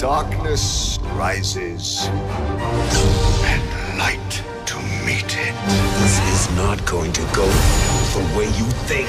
Darkness rises, and light to meet it. This is not going to go the way you think.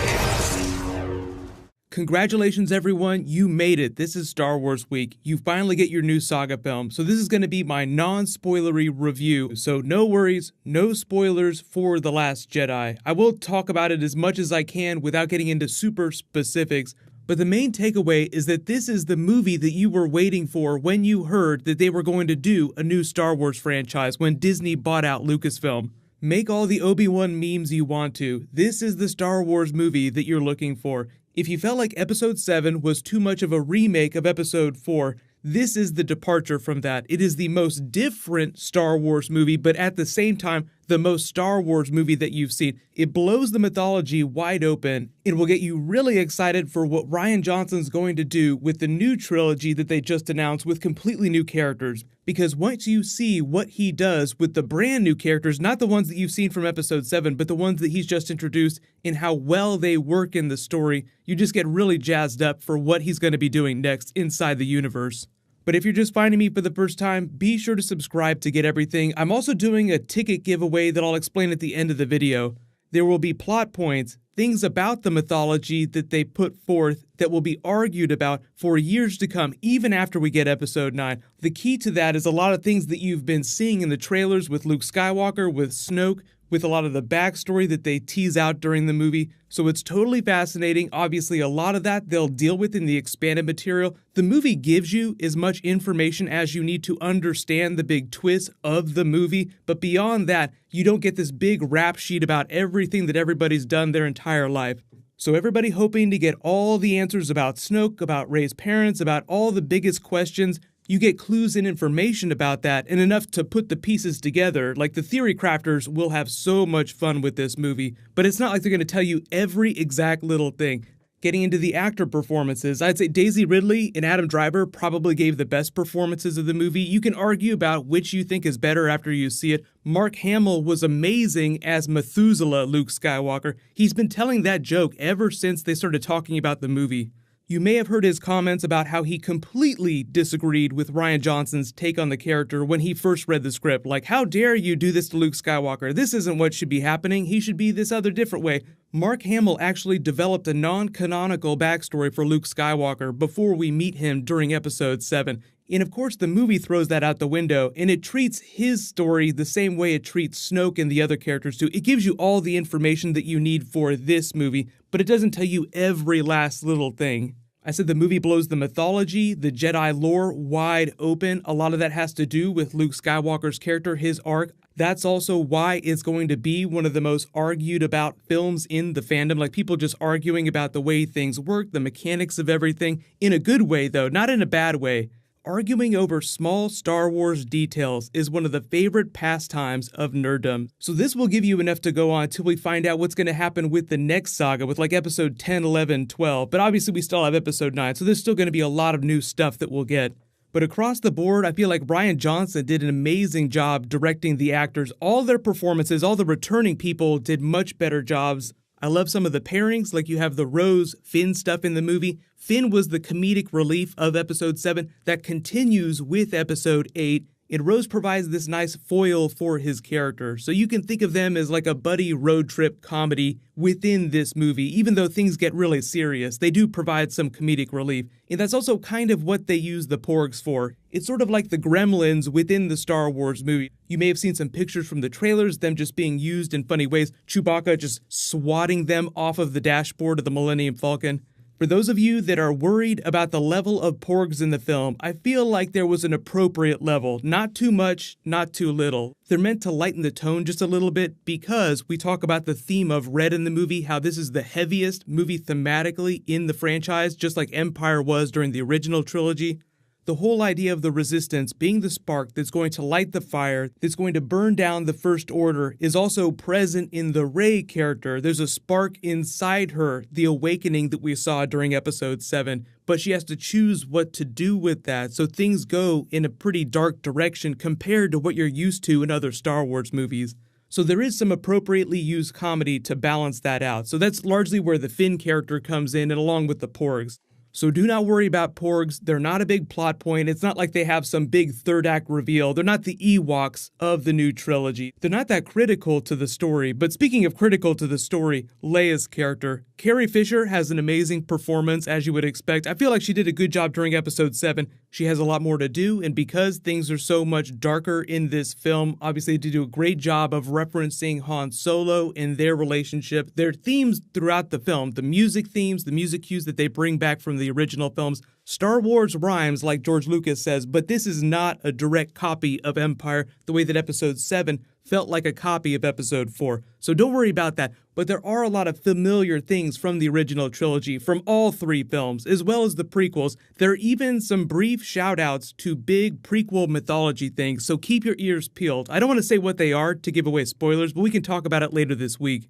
Congratulations, everyone. You made it. This is Star Wars Week. You finally get your new saga film. So this is going to be my non-spoilery review. So no worries, no spoilers for The Last Jedi. I will talk about it as much as I can without getting into super specifics. But the main takeaway is that this is the movie that you were waiting for when you heard that they were going to do a new Star Wars franchise when Disney bought out Lucasfilm. Make all the Obi-Wan memes you want to. This is the Star Wars movie that you're looking for. If you felt like Episode 7 was too much of a remake of Episode 4, this is the departure from that. It is the most different Star Wars movie, but at the same time, the most Star Wars movie that you've seen. It blows the mythology wide open. It will get you really excited for what Rian Johnson's going to do with the new trilogy that they just announced with completely new characters. Because once you see what he does with the brand new characters, not the ones that you've seen from Episode 7, but the ones that he's just introduced and how well they work in the story, you just get really jazzed up for what he's going to be doing next inside the universe. But if you're just finding me for the first time, be sure to subscribe to get everything. I'm also doing a ticket giveaway that I'll explain at the end of the video. There will be plot points, things about the mythology that they put forth that will be argued about for years to come, even after we get Episode 9. The key to that is a lot of things that you've been seeing in the trailers with Luke Skywalker, with Snoke, with a lot of the backstory that they tease out during the movie. So it's totally fascinating. Obviously, a lot of that they'll deal with in the expanded material. The movie gives you as much information as you need to understand the big twist of the movie. But beyond that, you don't get this big rap sheet about everything that everybody's done their entire life. So everybody hoping to get all the answers about Snoke, about Rey's parents, about all the biggest questions. You get clues and information about that and enough to put the pieces together. Like, the theory crafters will have so much fun with this movie, but it's not like they're going to tell you every exact little thing. Getting into the actor performances, I'd say Daisy Ridley and Adam Driver probably gave the best performances of the movie. You can argue about which you think is better after you see it. Mark Hamill was amazing as Methuselah Luke Skywalker. He's been telling that joke ever since they started talking about the movie. You may have heard his comments about how he completely disagreed with Rian Johnson's take on the character when he first read the script. Like, how dare you do this to Luke Skywalker? This isn't what should be happening. He should be this other different way. Mark Hamill actually developed a non-canonical backstory for Luke Skywalker before we meet him during Episode 7. And of course, the movie throws that out the window, and it treats his story the same way it treats Snoke and the other characters do. It gives you all the information that you need for this movie, but it doesn't tell you every last little thing. I said the movie blows the mythology, the Jedi lore wide open. A lot of that has to do with Luke Skywalker's character, his arc. That's also why it's going to be one of the most argued about films in the fandom. Like, people just arguing about the way things work, the mechanics of everything. In a good way, though, not in a bad way. Arguing over small Star Wars details is one of the favorite pastimes of nerddom. So this will give you enough to go on until we find out what's going to happen with the next saga, with like Episode 10, 11, 12. But obviously we still have Episode 9, so there's still going to be a lot of new stuff that we'll get. But across the board, I feel like Rian Johnson did an amazing job directing the actors. All their performances, all the returning people did much better jobs. I love some of the pairings, like you have the Rose-Finn stuff in the movie. Finn was the comedic relief of Episode 7 that continues with Episode 8, and Rose provides this nice foil for his character. So you can think of them as like a buddy road trip comedy within this movie. Even though things get really serious, they do provide some comedic relief. And that's also kind of what they use the Porgs for. It's sort of like the Gremlins within the Star Wars movie. You may have seen some pictures from the trailers, them just being used in funny ways. Chewbacca just swatting them off of the dashboard of the Millennium Falcon. For those of you that are worried about the level of Porgs in the film, I feel like there was an appropriate level. Not too much, not too little. They're meant to lighten the tone just a little bit because we talk about the theme of red in the movie, how this is the heaviest movie thematically in the franchise, just like Empire was during the original trilogy. The whole idea of the Resistance being the spark that's going to light the fire, that's going to burn down the First Order, is also present in the Rey character. There's a spark inside her, the awakening that we saw during Episode 7, but she has to choose what to do with that, so things go in a pretty dark direction compared to what you're used to in other Star Wars movies. So there is some appropriately used comedy to balance that out. So that's largely where the Finn character comes in, and along with the Porgs. So do not worry about porgs. They're not a big plot point. It's not like they have some big third act reveal. They're not the Ewoks of the new trilogy. They're not that critical to the story. But speaking of critical to the story, Leia's character. Carrie Fisher has an amazing performance, as you would expect. I feel like she did a good job during episode 7. She has a lot more to do, and because things are so much darker in this film, obviously they do a great job of referencing Han Solo and their relationship. Their themes throughout the film, the music themes, the music cues that they bring back from the original films. Star Wars rhymes, like George Lucas says, but this is not a direct copy of Empire the way that episode 7 felt like a copy of episode 4. So don't worry about that. But there are a lot of familiar things from the original trilogy, from all 3 films, as well as the prequels. There are even some brief shout-outs to big prequel mythology things, so keep your ears peeled. I don't want to say what they are to give away spoilers, but we can talk about it later this week.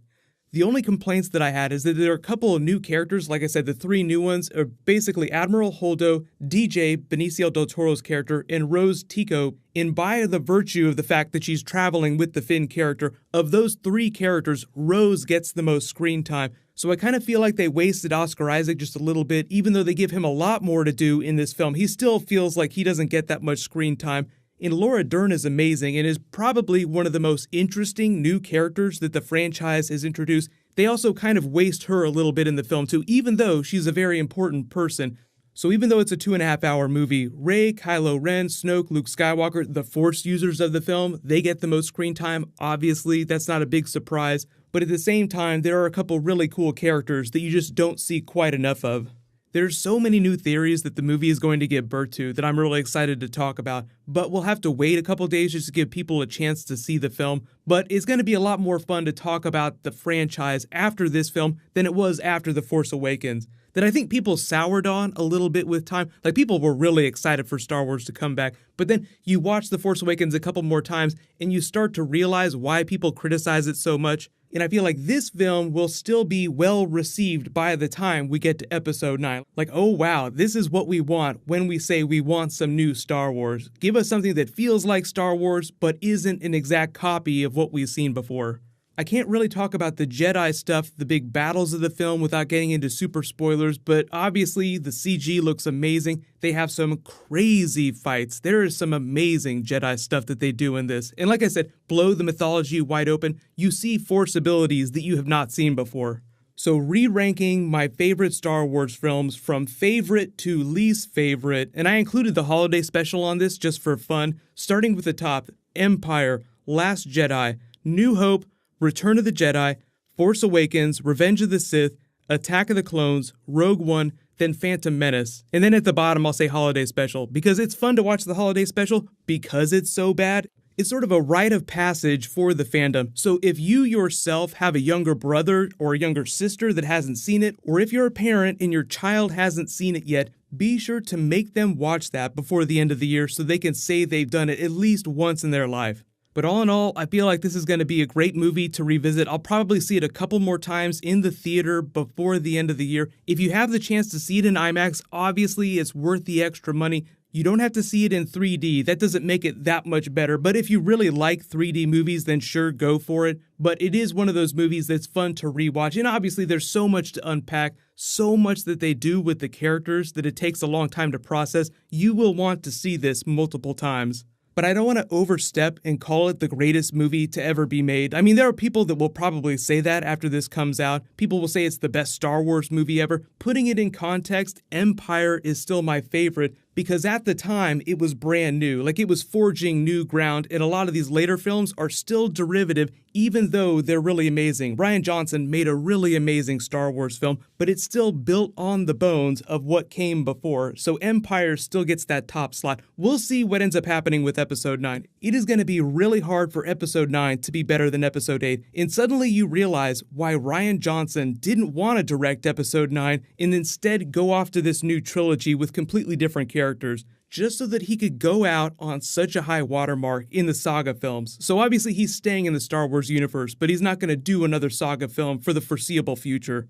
The only complaints that I had is that there are a couple of new characters. Like I said, the 3 new ones are basically Admiral Holdo, DJ, Benicio del Toro's character, and Rose Tico. And by the virtue of the fact that she's traveling with the Finn character, of those 3 characters, Rose gets the most screen time. So I kind of feel like they wasted Oscar Isaac just a little bit. Even though they give him a lot more to do in this film, he still feels like he doesn't get that much screen time. And Laura Dern is amazing and is probably one of the most interesting new characters that the franchise has introduced. They also kind of waste her a little bit in the film too, even though she's a very important person. So even though it's a 2.5-hour movie, Rey, Kylo Ren, Snoke, Luke Skywalker, the Force users of the film, they get the most screen time. Obviously, that's not a big surprise. But at the same time, there are a couple really cool characters that you just don't see quite enough of. There's so many new theories that the movie is going to give birth to that I'm really excited to talk about, but we'll have to wait a couple days just to give people a chance to see the film. But it's going to be a lot more fun to talk about the franchise after this film than it was after The Force Awakens, that I think people soured on a little bit with time. Like, people were really excited for Star Wars to come back, but then you watch The Force Awakens a couple more times and you start to realize why people criticize it so much. And I feel like this film will still be well received by the time we get to episode 9. Like, oh wow, this is what we want when we say we want some new Star Wars. Give us something that feels like Star Wars, but isn't an exact copy of what we've seen before. I can't really talk about the Jedi stuff, the big battles of the film, without getting into super spoilers, but obviously the CG looks amazing. They have some crazy fights. There is some amazing Jedi stuff that they do in this. And like I said, blow the mythology wide open. You see Force abilities that you have not seen before. So re-ranking my favorite Star Wars films from favorite to least favorite, and I included the holiday special on this just for fun, starting with the top: Empire, Last Jedi, New Hope, Return of the Jedi, Force Awakens, Revenge of the Sith, Attack of the Clones, Rogue One, then Phantom Menace. And then at the bottom I'll say Holiday Special, because it's fun to watch the Holiday Special because it's so bad. It's sort of a rite of passage for the fandom. So if you yourself have a younger brother or a younger sister that hasn't seen it, or if you're a parent and your child hasn't seen it yet, be sure to make them watch that before the end of the year so they can say they've done it at least once in their life. But all in all, I feel like this is going to be a great movie to revisit. I'll probably see it a couple more times in the theater before the end of the year. If you have the chance to see it in IMAX, obviously it's worth the extra money. You don't have to see it in 3D. That doesn't make it that much better. But if you really like 3D movies, then sure, go for it. But it is one of those movies that's fun to rewatch. And obviously there's so much to unpack, so much that they do with the characters that it takes a long time to process. You will want to see this multiple times. But I don't want to overstep and call it the greatest movie to ever be made. I mean, there are people that will probably say that after this comes out. People will say it's the best Star Wars movie ever. Putting it in context, Empire is still my favorite because at the time it was brand new. Like, it was forging new ground, and a lot of these later films are still derivative even though they're really amazing. Rian Johnson made a really amazing Star Wars film, but it's still built on the bones of what came before. So Empire still gets that top slot. We'll see what ends up happening with Episode 9. It is going to be really hard for Episode 9 to be better than Episode 8, and suddenly you realize why Rian Johnson didn't want to direct Episode 9 and instead go off to this new trilogy with completely different characters, just so that he could go out on such a high watermark in the saga films. So obviously he's staying in the Star Wars universe, but he's not going to do another saga film for the foreseeable future.